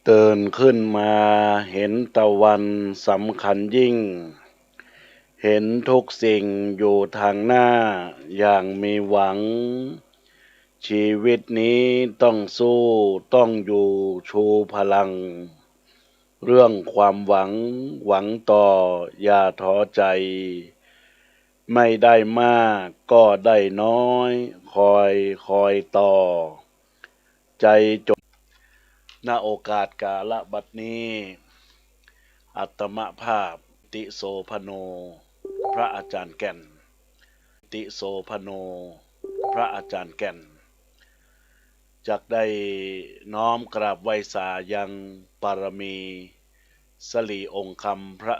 เตือนขึ้นมาเห็นตะวันสำคัญยิ่งเห็นทุกสิ่งอยู่ทางหน้าอย่างมีหวังชีวิตนี้ต้องสู้ต้องอยู่ชูพลังเรื่องความหวังหวังต่ออย่าท้อใจไม่ได้มากก็ได้น้อยคอยต่อใจจดณโอกาสกาลบัดนี้อัตมภาพติโสพโนพระอาจารย์แก่นติโสพโนพระอาจารย์แก่นจักได้น้อมกราบไหว้สายังปารมีสลีองค์คำพระ